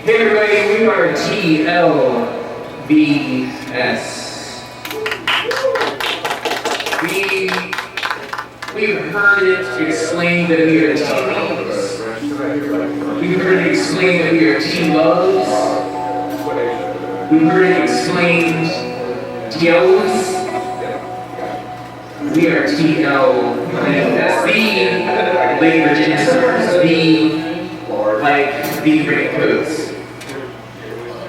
Hey everybody, we are TLVS. We've heard it explained that we are TVs. We've heard it explained that we are T-Loves. We've heard it explained TLs. We are TLVS. The Lady Virginia Summers. The raincoats.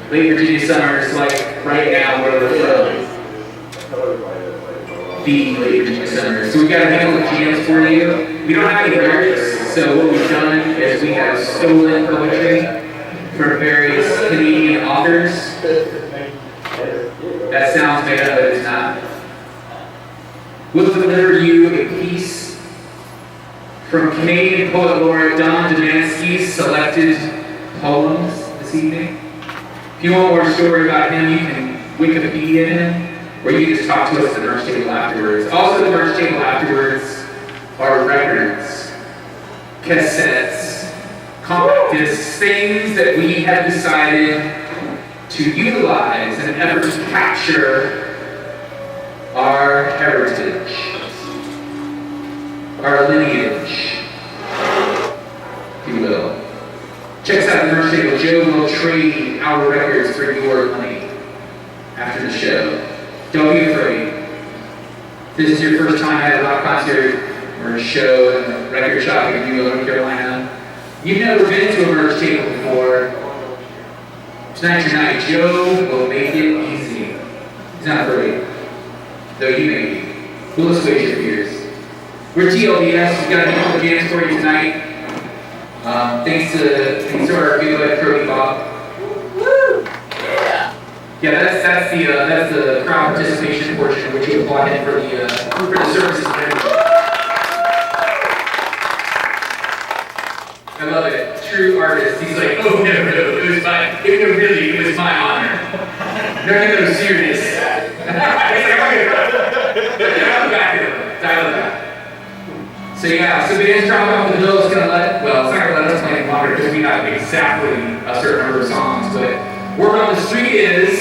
Lady Virginia Summers, like right now, where we're from. The Lady Virginia Summers. So we've got a handful of jams for you. We don't have any lyrics, so what we've done is we have stolen poetry from various Canadian authors. That sounds made up, but it's not. We'll deliver you a piece from Canadian poet laureate Don Demansky's selected poems this evening. If you want more story about him, you can Wikipedia him, or you can just talk to us at the merch table afterwards. Also, the merch table afterwards are records, cassettes, compact discs, things that we have decided to utilize in an effort to capture our heritage, our lineage, if you will. Check us out at the merch table. Joe will trade our records for your money after the show. Don't be afraid. If this is your first time at a rock concert or a show in a record shop in North Carolina, you've never been to a merch table before, tonight's your night. Joe will make it easy. He's not afraid. Though you may be. We'll assuage your fears. We're TLVS. We've got a handful of jams for you tonight. Thanks to our good buddy Cody Bob. Woo! Yeah, that's the crowd participation portion, which you applaud in for the services. I love it. True artist. He's like, oh no, it was my honor. They're gonna go serious. Dial it back. So yeah, so band's dropping off the bill. It's not gonna let us play any longer because we have exactly a certain number of songs. But word on the street is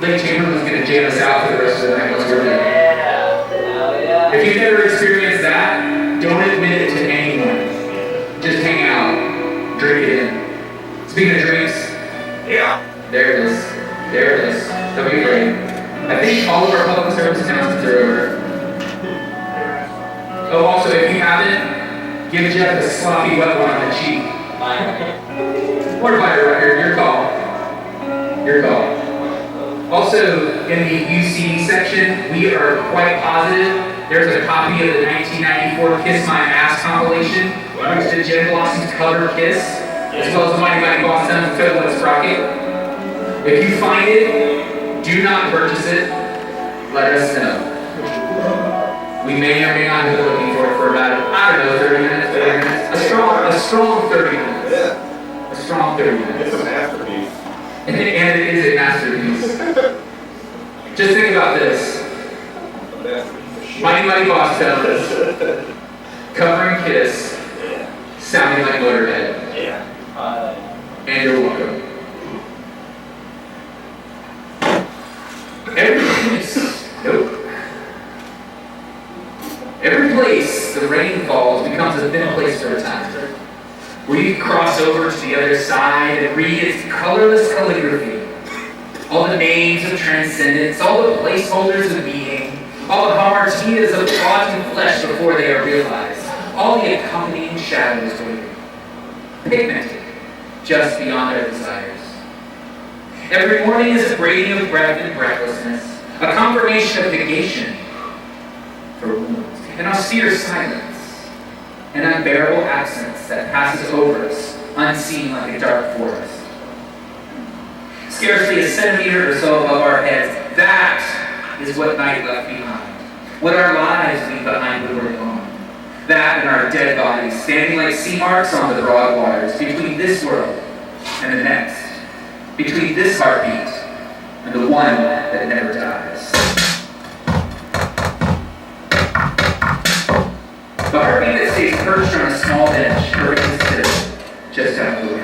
Lake Chamberlain's gonna jam us out for the rest of the night. Let's go there. Yeah. If you've never experienced that, don't admit it to anyone. Just hang out, drink it in. Speaking of drinks, yeah, there it is. That'll be great. I think all of our public service announcements are over. Oh, also, if you haven't, give Jeff a sloppy wet one on the cheek. Or buy a record, your call. Also, in the UC section, we are quite positive there's a copy of the 1994 Kiss My Ass compilation, which did Jen Blossom's cover Kiss, as well as the Mighty Mighty Boston's Fiddle and Sprocket. If you find it, do not purchase it. Let us know. We may or may not be looking for it for about, 30 minutes. A strong 30 minutes. Yeah. A strong 30 minutes. It's a masterpiece. And it is a masterpiece. Just think about this. Mighty Mighty Boss Tones, covering Kiss, sounding like Motorhead. Yeah. And you're welcome. Every place the rain falls becomes a thin place for a time, where you cross over to the other side and read its colorless calligraphy. All the names of transcendence, all the placeholders of being, all the hamartias of thought and flesh before they are realized, all the accompanying shadows waiting, pigmented just beyond their desires. Every morning is a braiding of breath and breathlessness, a confirmation of negation for wounds, an austere silence, an unbearable absence that passes over us, unseen like a dark forest. Scarcely a centimeter or so above our heads, that is what night left behind, what our lives leave behind when we're gone. That and our dead bodies standing like sea marks on the broad waters, between this world and the next, between this heartbeat and the one that never dies. The heartbeat that stays perched on a small bench, perfectly still, just out of the way.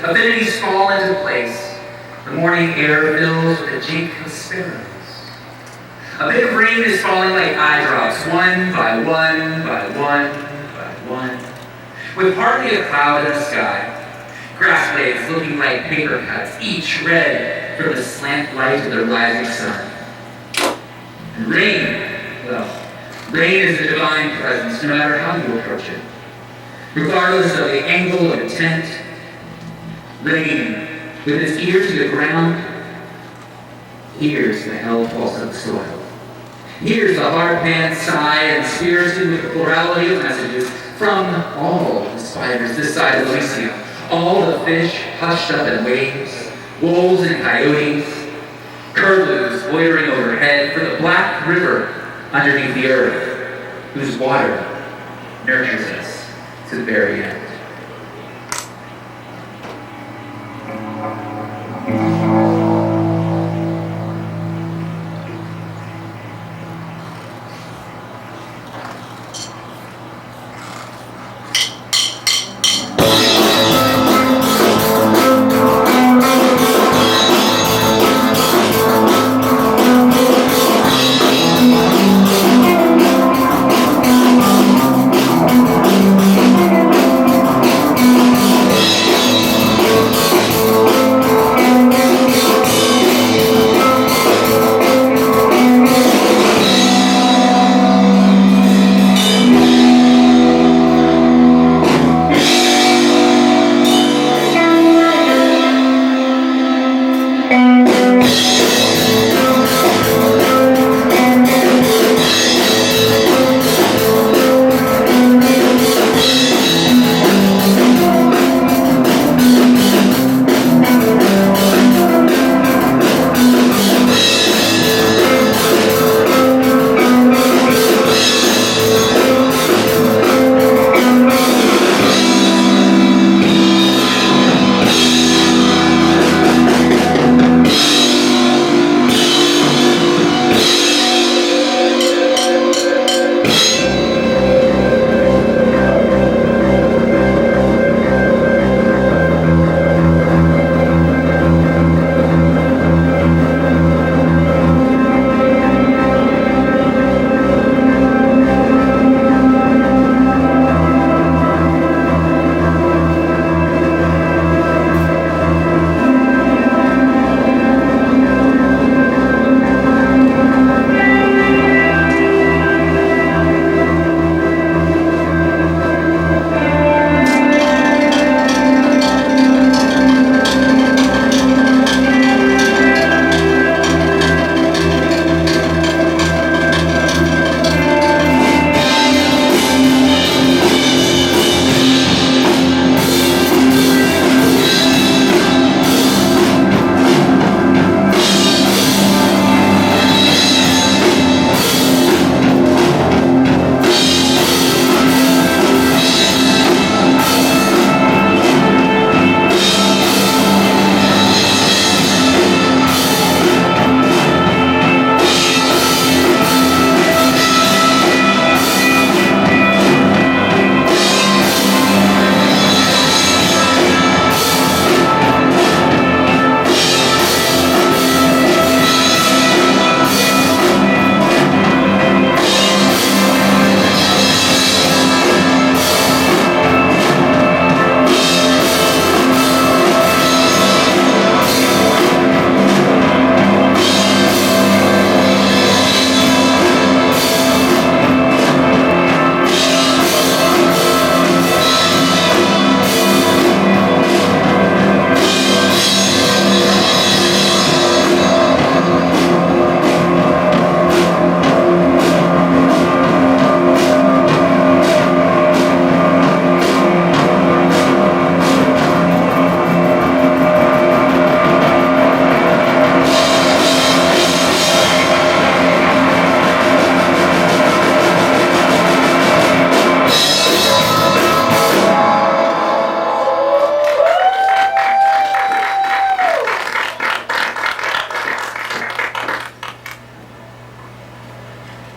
affinities fall into place. The morning air fills with a jink of sparrows. A bit of rain is falling like eye drops, one by one by one by one, with hardly a cloud in the sky. Grass blades looking like paper cuts, each red from the slant light of the rising sun. And rain, well, rain is a divine presence, no matter how you approach it. Regardless of the angle of the tent, rain, with its ear to the ground, hears the hell pulse of the soil. Hears the hard-panned sigh and spirited with the plurality of messages from all the spiders this side of Elysium, all the fish hushed up in waves, wolves and coyotes, curlews loitering overhead for the black river underneath the earth, whose water nurtures us to the very end.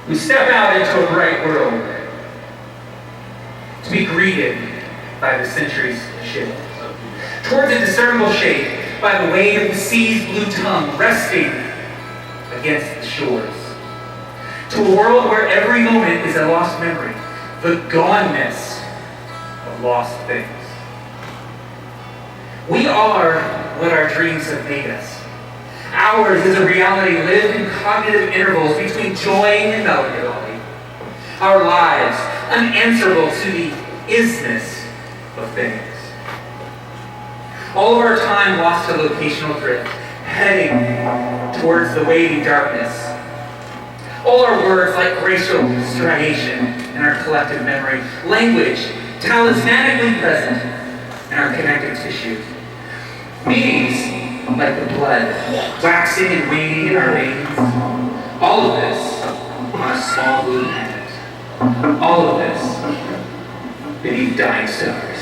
We step out into a bright world to be greeted by the century's shift. towards a discernible shape by the weight of the sea's blue tongue resting against the shores. To a world where every moment is a lost memory, the goneness of lost things. We are what our dreams have made us. Ours is a reality lived in cognitive intervals between joy and melancholy. Our lives unanswerable to the isness of things. All of our time lost to locational drift, heading towards the wavy darkness. All our words like racial striation in our collective memory, language talismanically present in our connective tissue. Meanings like the blood waxing and waning in our veins. All of this on a small blue planet. All of this beneath dying stars.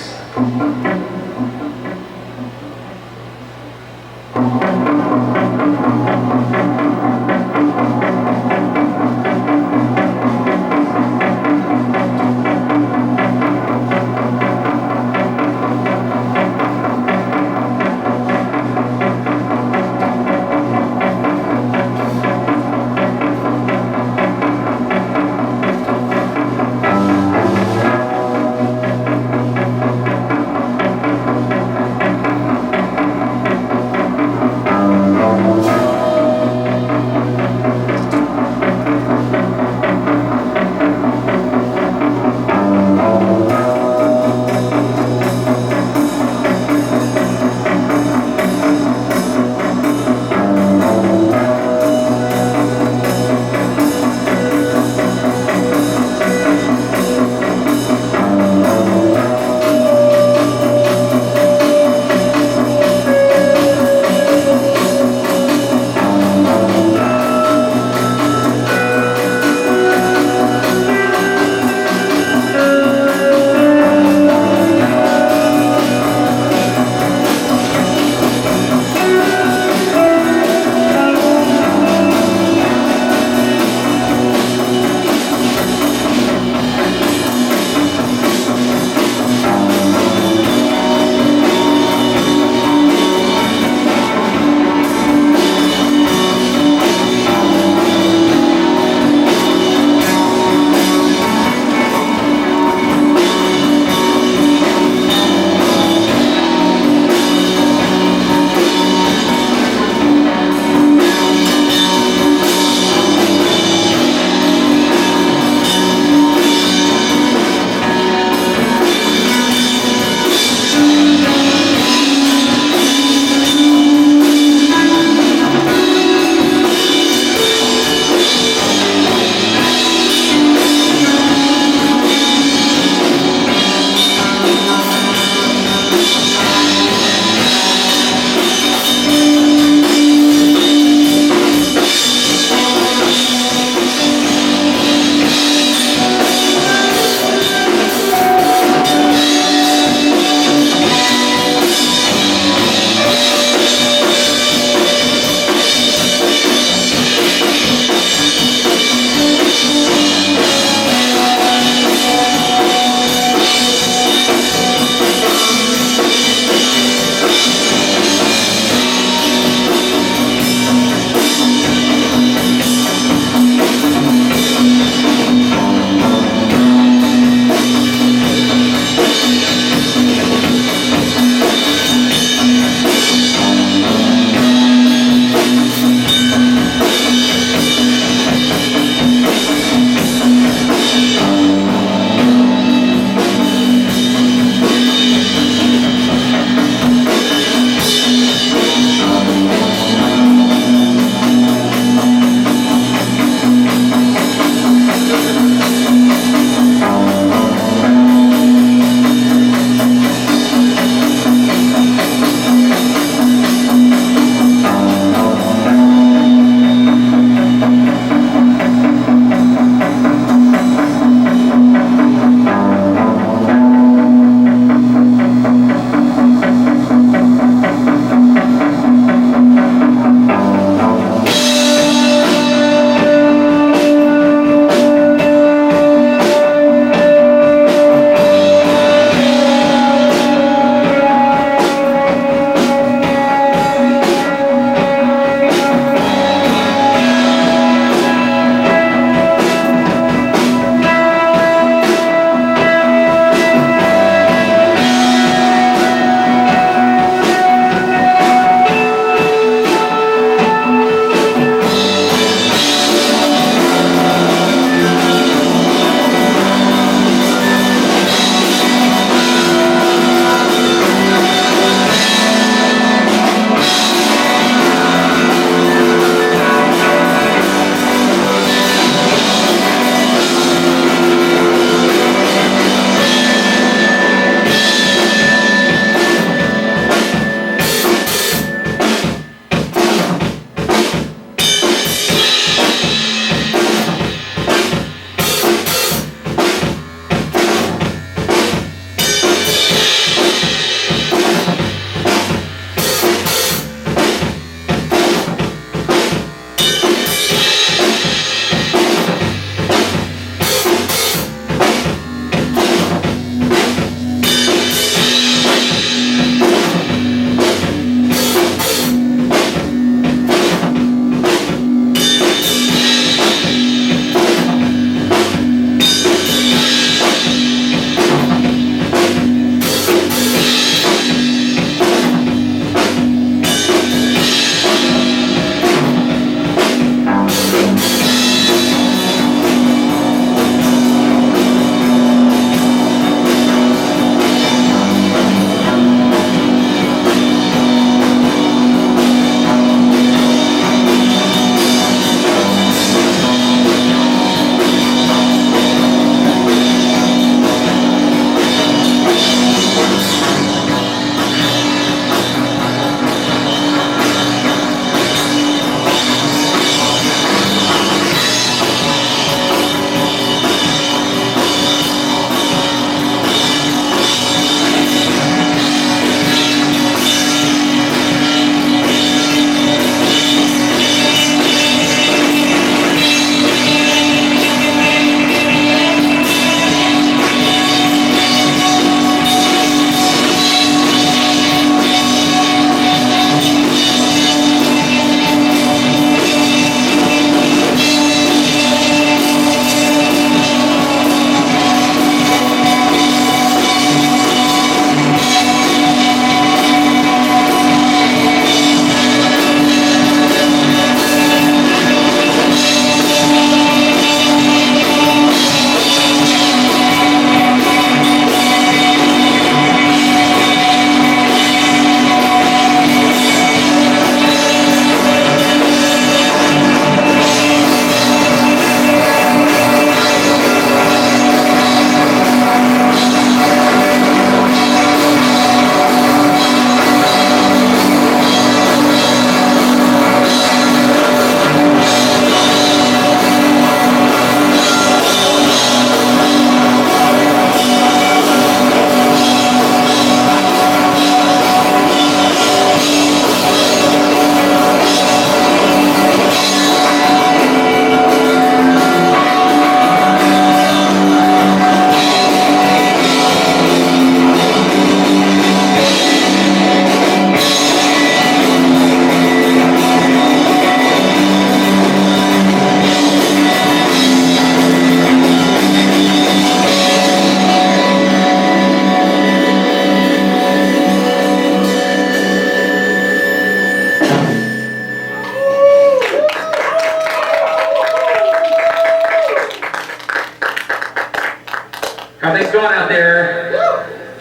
How things going out there?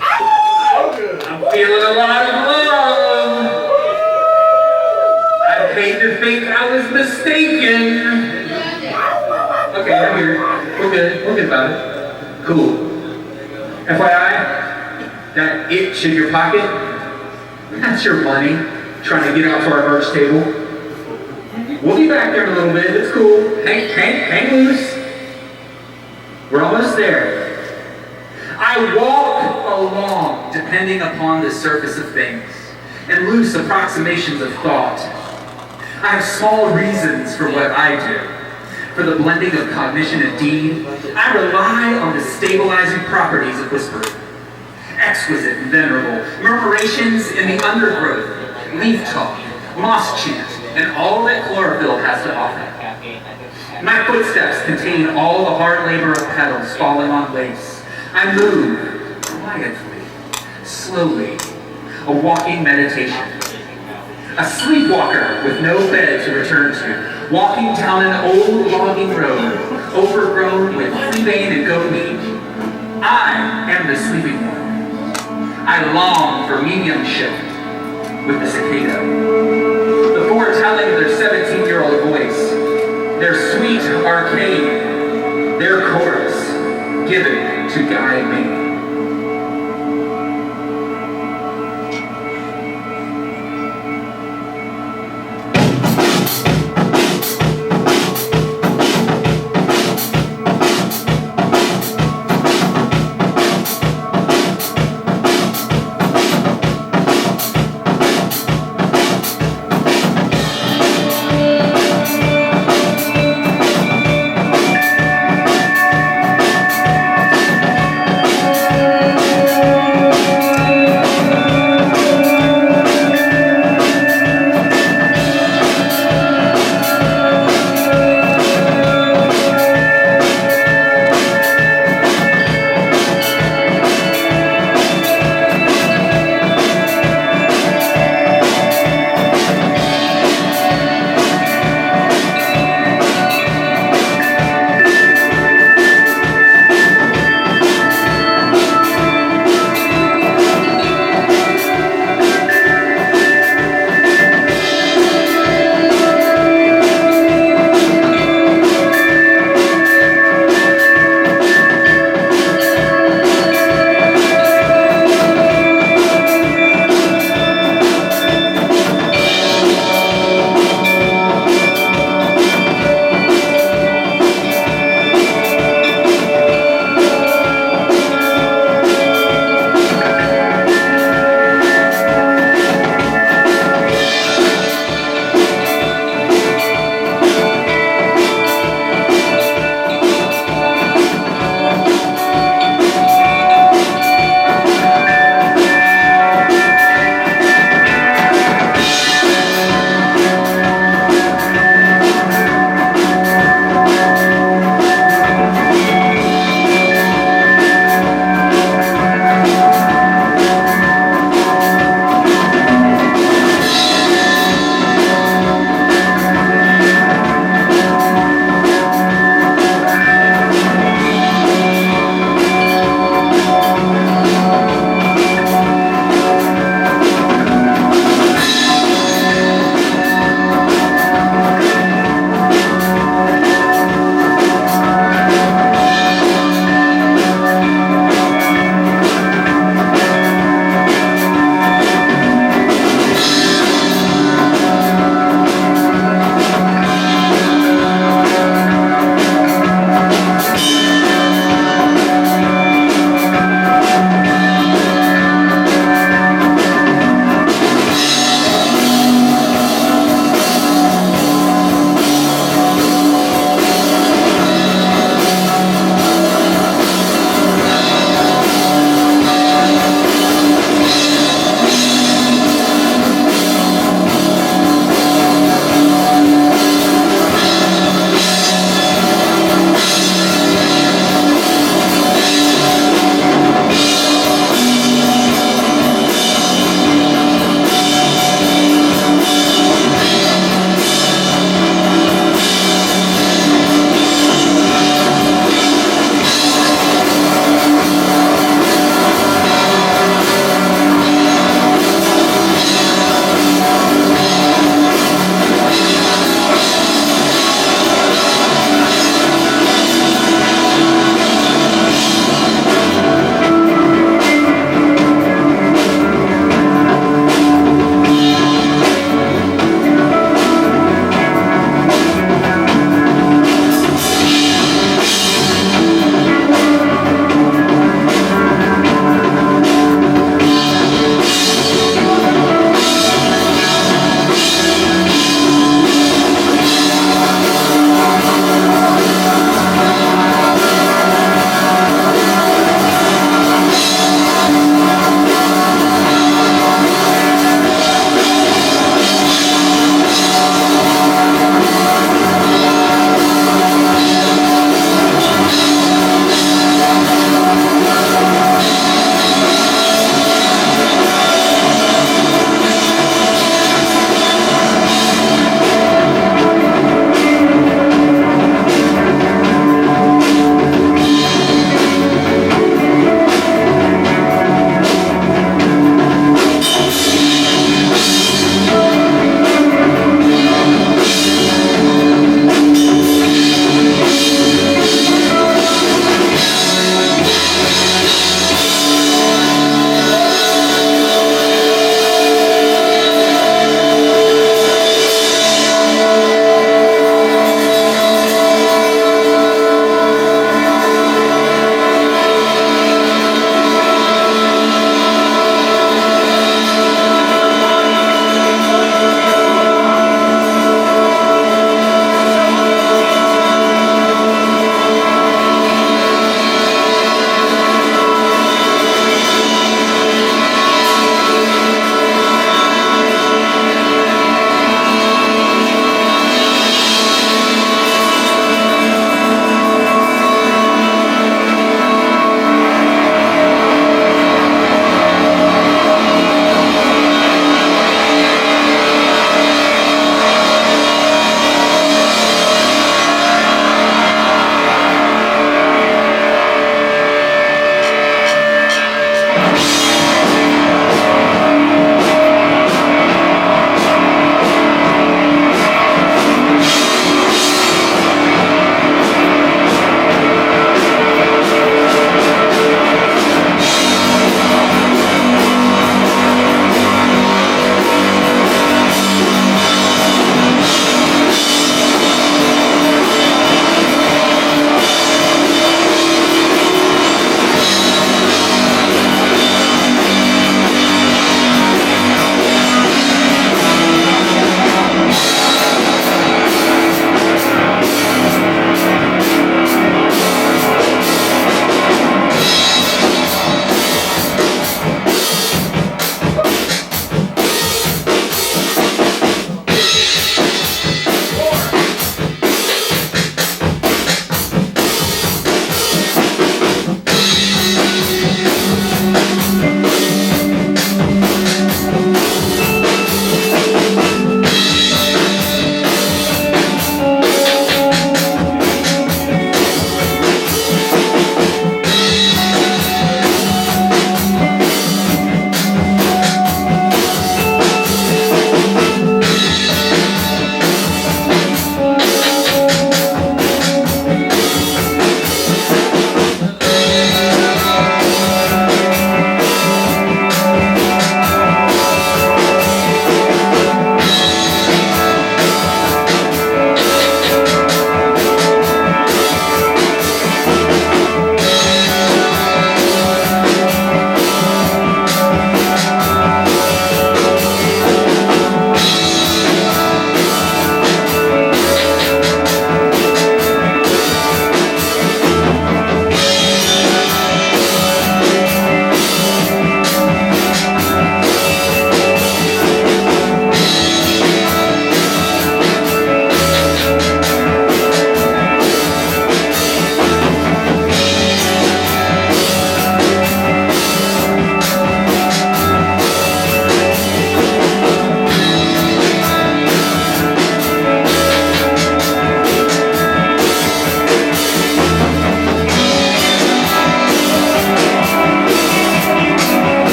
I'm feeling a lot of love. I'd hate to think I was mistaken. Okay, I'm here. We're good. We're good about it. Cool. FYI, that itch in your pocket, that's your money trying to get out to our merch table. We'll be back there in a little bit. It's cool. Hang loose. We're almost there. I walk along, depending upon the surface of things, and loose approximations of thought. I have small reasons for what I do. For the blending of cognition and deed, I rely on the stabilizing properties of whispering. Exquisite and venerable murmurations in the undergrowth, leaf talk, moss chant, and all that chlorophyll has to offer. My footsteps contain all the hard labor of petals falling on lace. I move quietly, slowly, a walking meditation. A sleepwalker with no bed to return to, walking down an old logging road, overgrown with fleabane and goat meat. I am the sleeping one. I long for mediumship with the cicada. The foretelling of their 17-year-old voice, their sweet arcade, their chorus, given to guide me.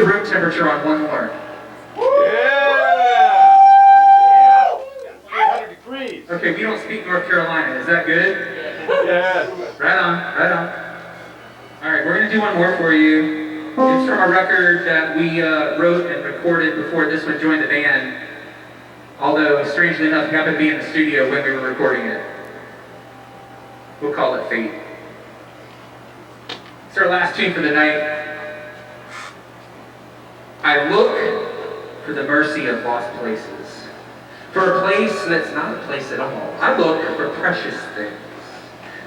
the room temperature on one more. Yeah! 800 degrees. Okay, we don't speak North Carolina. Is that good? Yeah. Right on, right on. All right, we're gonna do one more for you. It's from a record that we wrote and recorded before this one joined the band. Although, strangely enough, we happened to be in the studio when we were recording it. We'll call it fate. It's our last tune for the night. I look for the mercy of lost places. For a place that's not a place at all. I look for precious things.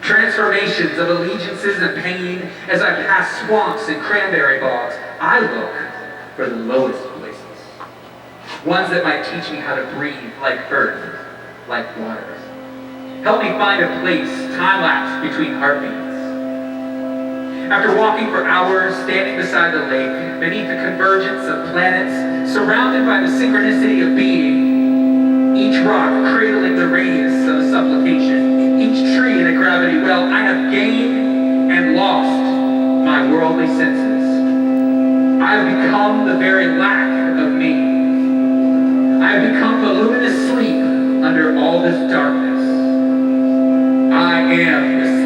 Transformations of allegiances and pain as I pass swamps and cranberry bogs. I look for the lowest places. Ones that might teach me how to breathe like earth, like water. Help me find a place, time-lapse between heartbeats. After walking for hours, standing beside the lake, beneath the convergence of planets, surrounded by the synchronicity of being, each rock cradling the radius of a supplication, each tree in a gravity well, I have gained and lost my worldly senses. I have become the very lack of me. I have become the luminous sleep under all this darkness. I am the